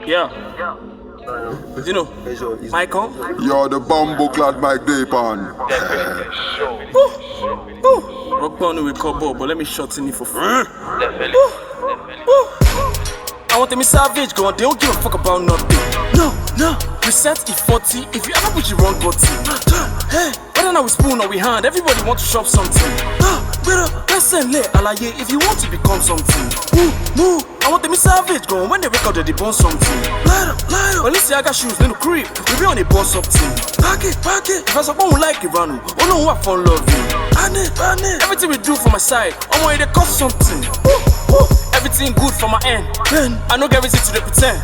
Yeah. Zeno, Michael. You're the bomboclat Mike Daypan. Rock on with Kobo, but let me shorten it for free. I want them savage, go on, they don't give a fuck about nothing. No, reset ifoti if you ever push the wrong button. Hey, whether now we spoon or we hand, everybody want to shop something. Gbeslenle, alaye if you want to become something. Wooh, I want them savage, go on, when they record they burn something. Balenciaga shoes, ninu creep, we be on a bus something. Pack it. If I suppose like iranu, olowun I fall love you. Everything we do for my side, I'm going to cost something. Everything good for my end. I know get reason to pretend.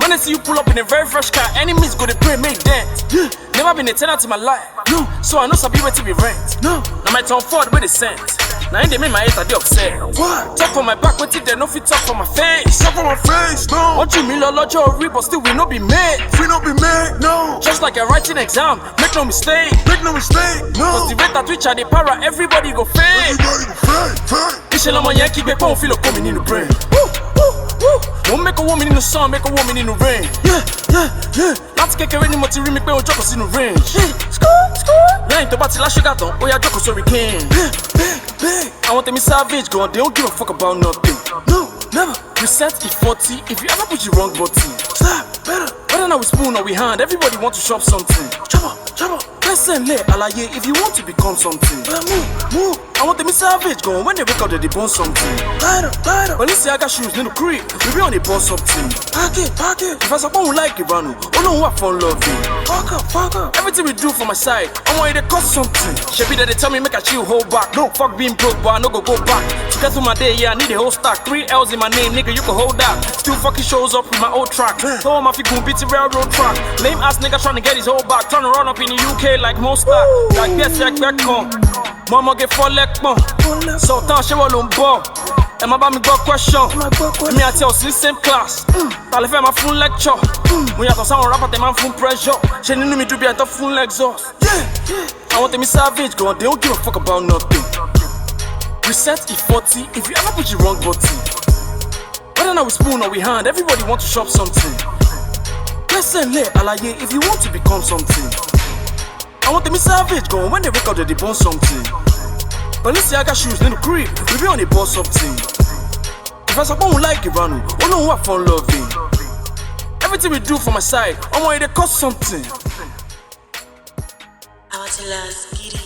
When I see you pull up in a very fresh car, enemies go to pray, make dent. Never been a tenant in my life. So I know sabi wetin be rent. Now my turn forward with the sense. Now they make my head they upset. What? Talk for my back, wetin they no fit talk for my face. Talk for my face, no. What you mean, Lord, but still we no be made. We no be made, no. Just like a writing exam, make no mistake. No. Cause the rate at which I dey para, everybody go fail. Iṣẹ́ lọ́mọ yẹn kígbe pé òun fi lò kó mi nínú brain. Won't make a woman in the sun, make a woman in the rain. Yeah. Láti kékeré ni mo ti rí mi pé o jókòó sínú range. Lẹ́yìn tó bá ti láṣẹ́gà tán, ó yá jókòó sórí cane. I want them savage, go on, they don't give a fuck about nothing. No, never. Reset ifoti if you ever push the wrong button. Stop, better. Whether now we spoon or we hand, everybody want to shop something. Chop. Gbeslenle, alaye if you want to become something. Move. I want them savage, go on, when they record they burn something. Lighter. Balenciaga shoes, ninu creep, we be on a bus something. Pack it. If I suppose like iranu, olowun I fall love you. Fuck up. Everything we do for my side, I'm going to cost something. Shebi that they tell me make I chill, hold back. No, fuck being broke, but I no go back. To get through my day, yeah, I need a whole stack. 3 L's in my name, nigga, you can hold that. Still fucking shows up with my old track. Throw my feet gon' beat the railroad track. Lame ass nigga trying to get his whole back. Trying to run up in the UK like most back. Like back on. Mama get 4 leg more. Sultan she will bo. And my bami got question. Me I tell in same class. T'allais faire ma full lecture. When you have some rapper, they man full pressure. She knew me to be at the full exhaust. I want them savage, go on, they don't give a fuck about nothing. Reset ifoti if you ever push the wrong button. Whether now we spoon or we hand, everybody want to shop something. Gbeslenle, alaye if you want to become something. I want them savage, go on, when they record they burn something. Balenciaga shoes, ninu creep, we be on a bus something. If I suppose like iranu, olowun I fall love you. Everything we do for my side, I'm going to cost something. I want to last.